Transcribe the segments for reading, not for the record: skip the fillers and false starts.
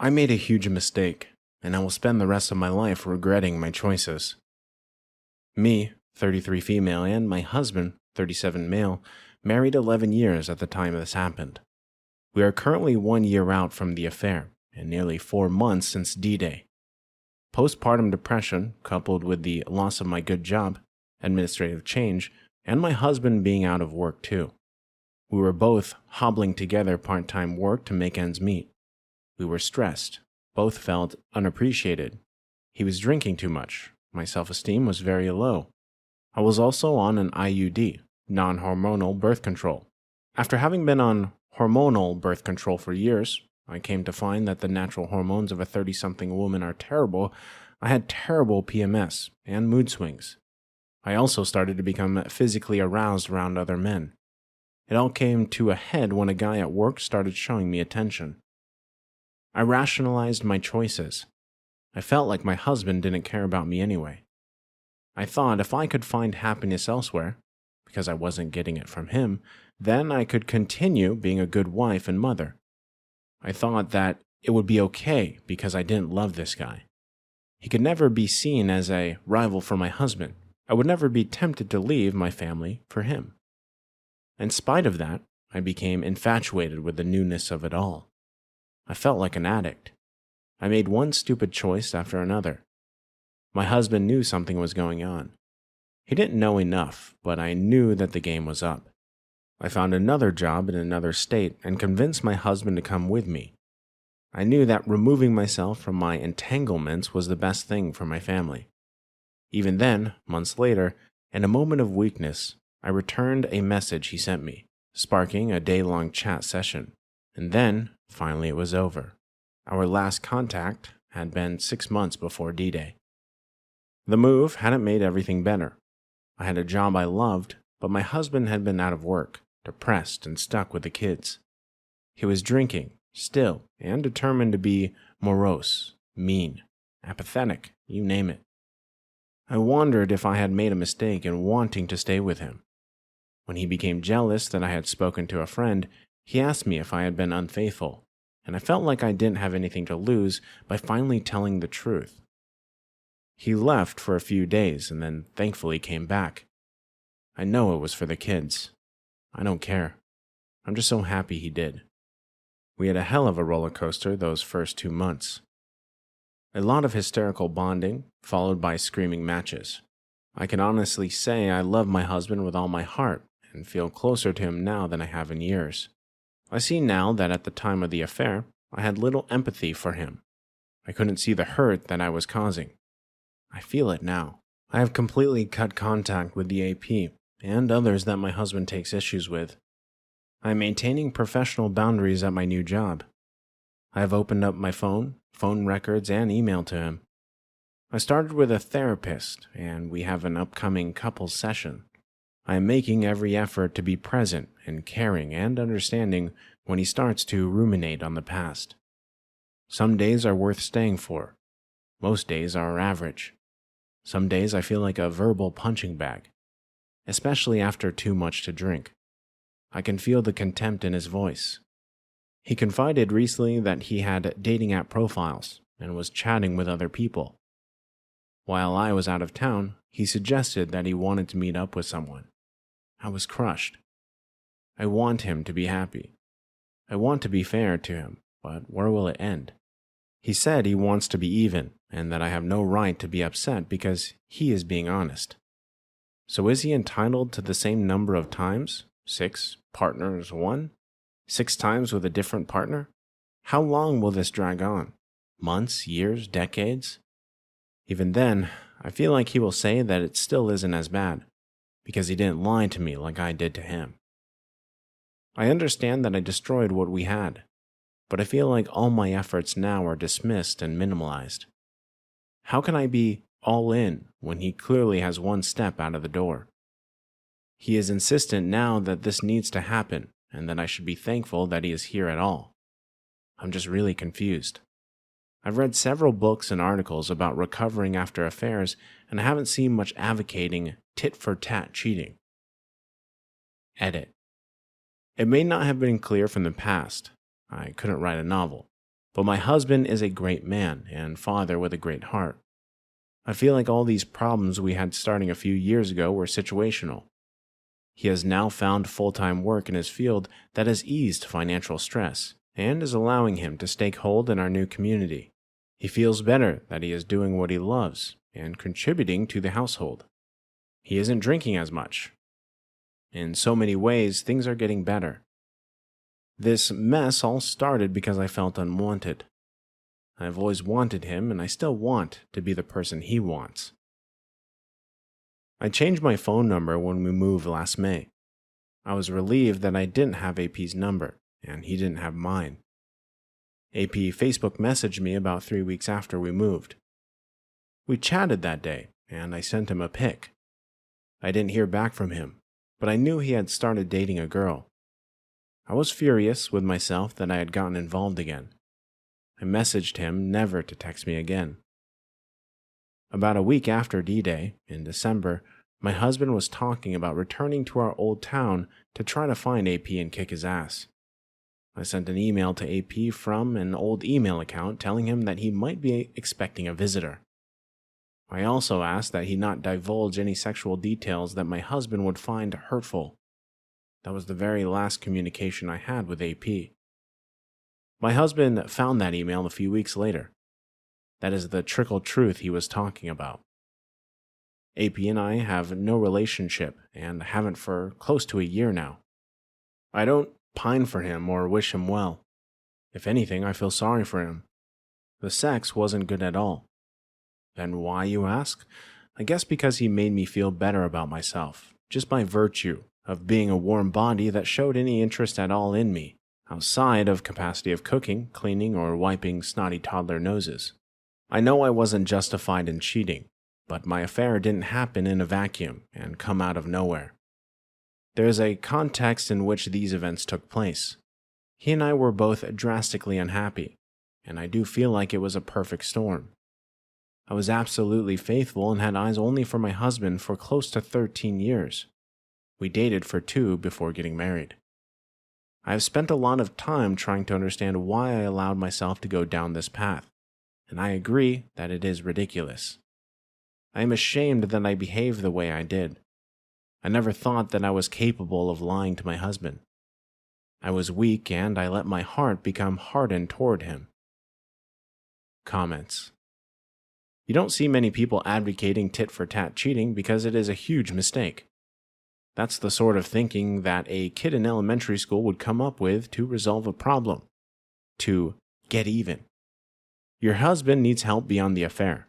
I made a huge mistake, and I will spend the rest of my life regretting my choices. Me, 33 female, and my husband, 37 male, married 11 years at the time this happened. We are currently 1 year out from the affair, and nearly 4 months since D-Day. Postpartum depression, coupled with the loss of my good job, administrative change, and my husband being out of work too. We were both hobbling together part-time work to make ends meet. We were stressed. Both felt unappreciated. He was drinking too much. My self-esteem was very low. I was also on an IUD, non-hormonal birth control. After having been on hormonal birth control for years, I came to find that the natural hormones of a 30-something woman are terrible. I had terrible PMS and mood swings. I also started to become physically aroused around other men. It all came to a head when a guy at work started showing me attention. I rationalized my choices. I felt like my husband didn't care about me anyway. I thought if I could find happiness elsewhere, because I wasn't getting it from him, then I could continue being a good wife and mother. I thought that it would be okay because I didn't love this guy. He could never be seen as a rival for my husband. I would never be tempted to leave my family for him. In spite of that, I became infatuated with the newness of it all. I felt like an addict. I made one stupid choice after another. My husband knew something was going on. He didn't know enough, but I knew that the game was up. I found another job in another state and convinced my husband to come with me. I knew that removing myself from my entanglements was the best thing for my family. Even then, months later, in a moment of weakness, I returned a message he sent me, sparking a day-long chat session. And then, finally it was over. Our last contact had been 6 months before D-Day. The move hadn't made everything better. I had a job I loved, but my husband had been out of work, depressed and stuck with the kids. He was drinking, still, and determined to be morose, mean, apathetic, you name it. I wondered if I had made a mistake in wanting to stay with him. When he became jealous that I had spoken to a friend, he asked me if I had been unfaithful, and I felt like I didn't have anything to lose by finally telling the truth. He left for a few days and then thankfully came back. I know it was for the kids. I don't care. I'm just so happy he did. We had a hell of a roller coaster those first 2 months. A lot of hysterical bonding, followed by screaming matches. I can honestly say I love my husband with all my heart and feel closer to him now than I have in years. I see now that at the time of the affair, I had little empathy for him. I couldn't see the hurt that I was causing. I feel it now. I have completely cut contact with the AP and others that my husband takes issues with. I am maintaining professional boundaries at my new job. I have opened up my phone records, and email to him. I started with a therapist, and we have an upcoming couples session. I am making every effort to be present and caring and understanding when he starts to ruminate on the past. Some days are worth staying for. Most days are average. Some days I feel like a verbal punching bag, especially after too much to drink. I can feel the contempt in his voice. He confided recently that he had dating app profiles and was chatting with other people. While I was out of town, he suggested that he wanted to meet up with someone. I was crushed. I want him to be happy. I want to be fair to him, but where will it end? He said he wants to be even and that I have no right to be upset because he is being honest. So is he entitled to the same number of times? 6 partners 1? 6 times with a different partner? How long will this drag on? Months, years, decades? Even then, I feel like he will say that it still isn't as bad, because he didn't lie to me like I did to him. I understand that I destroyed what we had, but I feel like all my efforts now are dismissed and minimalized. How can I be all in when he clearly has one step out of the door? He is insistent now that this needs to happen and that I should be thankful that he is here at all. I'm just really confused. I've read several books and articles about recovering after affairs, and I haven't seen much advocating tit-for-tat cheating. Edit. It may not have been clear from the past. I couldn't write a novel. But my husband is a great man and father with a great heart. I feel like all these problems we had starting a few years ago were situational. He has now found full-time work in his field that has eased financial stress and is allowing him to stake hold in our new community. He feels better that he is doing what he loves and contributing to the household. He isn't drinking as much. In so many ways, things are getting better. This mess all started because I felt unwanted. I've always wanted him, and I still want to be the person he wants. I changed my phone number when we moved last May. I was relieved that I didn't have AP's number, and he didn't have mine. AP Facebook messaged me about 3 weeks after we moved. We chatted that day, and I sent him a pic. I didn't hear back from him, but I knew he had started dating a girl. I was furious with myself that I had gotten involved again. I messaged him never to text me again. About a week after D-Day, in December, my husband was talking about returning to our old town to try to find AP and kick his ass. I sent an email to AP from an old email account telling him that he might be expecting a visitor. I also asked that he not divulge any sexual details that my husband would find hurtful. That was the very last communication I had with AP. My husband found that email a few weeks later. That is the trickle truth he was talking about. AP and I have no relationship and haven't for close to a year now. I don't pine for him or wish him well. If anything, I feel sorry for him. The sex wasn't good at all. Then why, you ask? I guess because he made me feel better about myself, just by virtue of being a warm body that showed any interest at all in me, outside of capacity of cooking, cleaning, or wiping snotty toddler noses. I know I wasn't justified in cheating, but my affair didn't happen in a vacuum and come out of nowhere. There is a context in which these events took place. He and I were both drastically unhappy, and I do feel like it was a perfect storm. I was absolutely faithful and had eyes only for my husband for close to 13 years. We dated for 2 before getting married. I have spent a lot of time trying to understand why I allowed myself to go down this path, and I agree that it is ridiculous. I am ashamed that I behaved the way I did. I never thought that I was capable of lying to my husband. I was weak and I let my heart become hardened toward him. Comments. You don't see many people advocating tit-for-tat cheating because it is a huge mistake. That's the sort of thinking that a kid in elementary school would come up with to resolve a problem, to get even. Your husband needs help beyond the affair.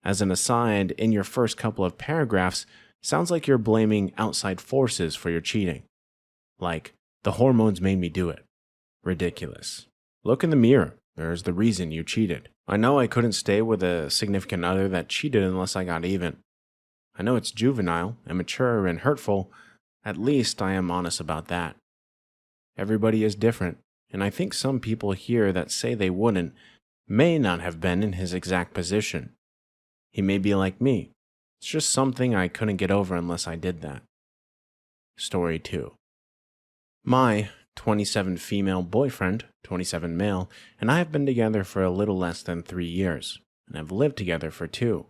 As an aside, in your first couple of paragraphs, sounds like you're blaming outside forces for your cheating. Like, the hormones made me do it. Ridiculous. Look in the mirror. There's the reason you cheated. I know I couldn't stay with a significant other that cheated unless I got even. I know it's juvenile, immature, and hurtful. At least I am honest about that. Everybody is different, and I think some people here that say they wouldn't may not have been in his exact position. He may be like me. It's just something I couldn't get over unless I did that. Story 2. My 27 female boyfriend, 27 male, and I have been together for a little less than 3 years, and have lived together for 2.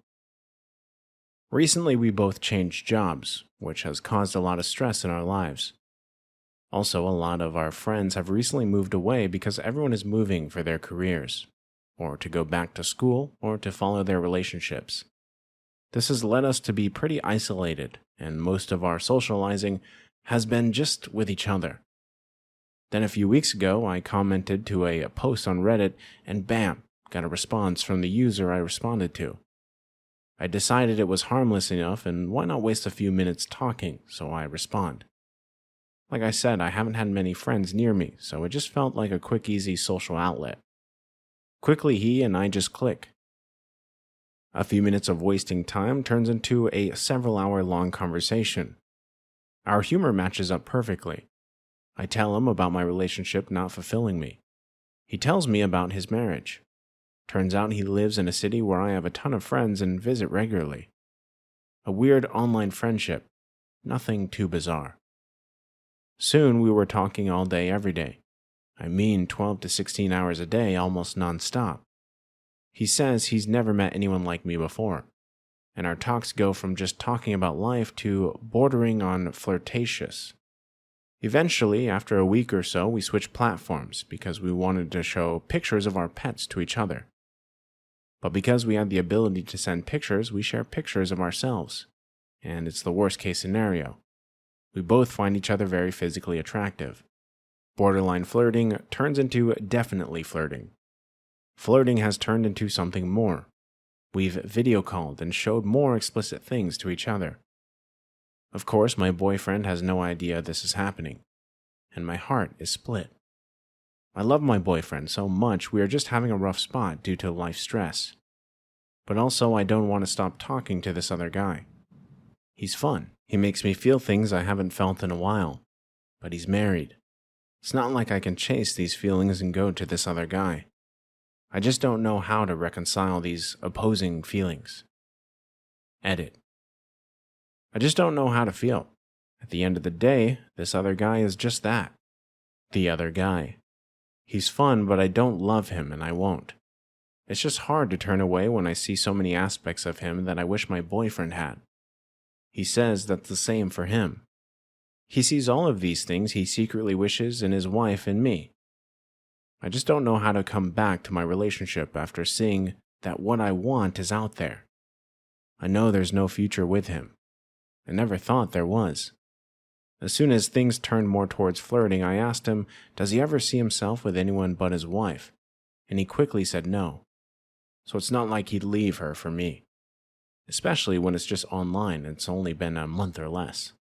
Recently, we both changed jobs, which has caused a lot of stress in our lives. Also, a lot of our friends have recently moved away because everyone is moving for their careers, or to go back to school, or to follow their relationships. This has led us to be pretty isolated, and most of our socializing has been just with each other. Then a few weeks ago, I commented to a post on Reddit, and bam, got a response from the user I responded to. I decided it was harmless enough, and why not waste a few minutes talking, so I respond. Like I said, I haven't had many friends near me, so it just felt like a quick, easy social outlet. Quickly, he and I just click. A few minutes of wasting time turns into a several-hour-long conversation. Our humor matches up perfectly. I tell him about my relationship not fulfilling me. He tells me about his marriage. Turns out he lives in a city where I have a ton of friends and visit regularly. A weird online friendship. Nothing too bizarre. Soon we were talking all day every day. I mean 12 to 16 hours a day, almost nonstop. He says he's never met anyone like me before, and our talks go from just talking about life to bordering on flirtatious. Eventually, after a week or so, we switched platforms because we wanted to show pictures of our pets to each other. But because we had the ability to send pictures, we share pictures of ourselves. And it's the worst case scenario. We both find each other very physically attractive. Borderline flirting turns into definitely flirting. Flirting has turned into something more. We've video called and showed more explicit things to each other. Of course, my boyfriend has no idea this is happening, and my heart is split. I love my boyfriend so much we are just having a rough spot due to life stress. But also I don't want to stop talking to this other guy. He's fun. He makes me feel things I haven't felt in a while. But he's married. It's not like I can chase these feelings and go to this other guy. I just don't know how to reconcile these opposing feelings. Edit. I just don't know how to feel. At the end of the day, this other guy is just that. The other guy. He's fun, but I don't love him and I won't. It's just hard to turn away when I see so many aspects of him that I wish my boyfriend had. He says that's the same for him. He sees all of these things he secretly wishes in his wife and me. I just don't know how to come back to my relationship after seeing that what I want is out there. I know there's no future with him. I never thought there was. As soon as things turned more towards flirting, I asked him, does he ever see himself with anyone but his wife? And he quickly said no. So it's not like he'd leave her for me. Especially when it's just online and it's only been a month or less.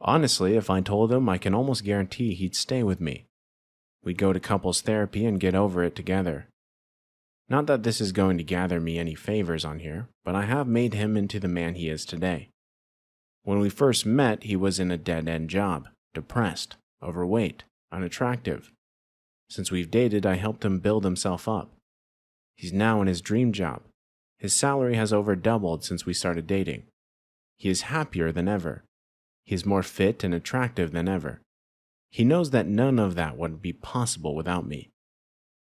Honestly, if I told him, I can almost guarantee he'd stay with me. We'd go to couples therapy and get over it together. Not that this is going to gather me any favors on here, but I have made him into the man he is today. When we first met, he was in a dead-end job, depressed, overweight, unattractive. Since we've dated, I helped him build himself up. He's now in his dream job. His salary has over doubled since we started dating. He is happier than ever. He is more fit and attractive than ever. He knows that none of that would be possible without me.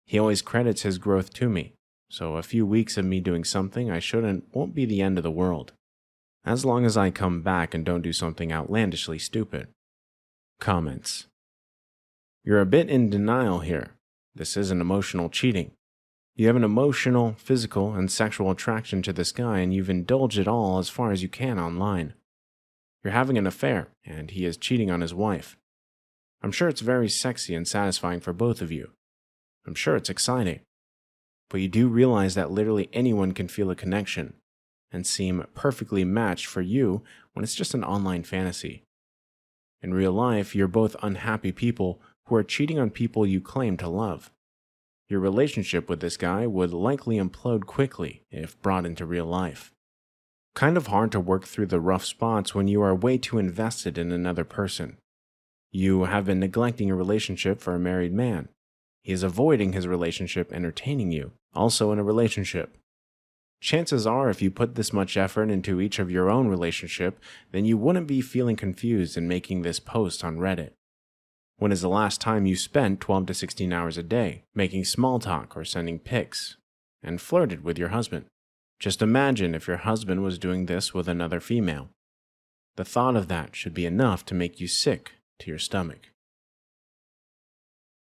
He always credits his growth to me, so a few weeks of me doing something I shouldn't won't be the end of the world. As long as I come back and don't do something outlandishly stupid. Comments. You're a bit in denial here. This isn't emotional cheating. You have an emotional, physical, and sexual attraction to this guy and you've indulged it all as far as you can online. You're having an affair, and he is cheating on his wife. I'm sure it's very sexy and satisfying for both of you. I'm sure it's exciting. But you do realize that literally anyone can feel a connection and seem perfectly matched for you when it's just an online fantasy. In real life, you're both unhappy people who are cheating on people you claim to love. Your relationship with this guy would likely implode quickly if brought into real life. Kind of hard to work through the rough spots when you are way too invested in another person. You have been neglecting your relationship for a married man. He is avoiding his relationship entertaining you, also in a relationship. Chances are if you put this much effort into each of your own relationship, then you wouldn't be feeling confused and making this post on Reddit. When is the last time you spent 12 to 16 hours a day making small talk or sending pics and flirted with your husband? Just imagine if your husband was doing this with another female. The thought of that should be enough to make you sick to your stomach.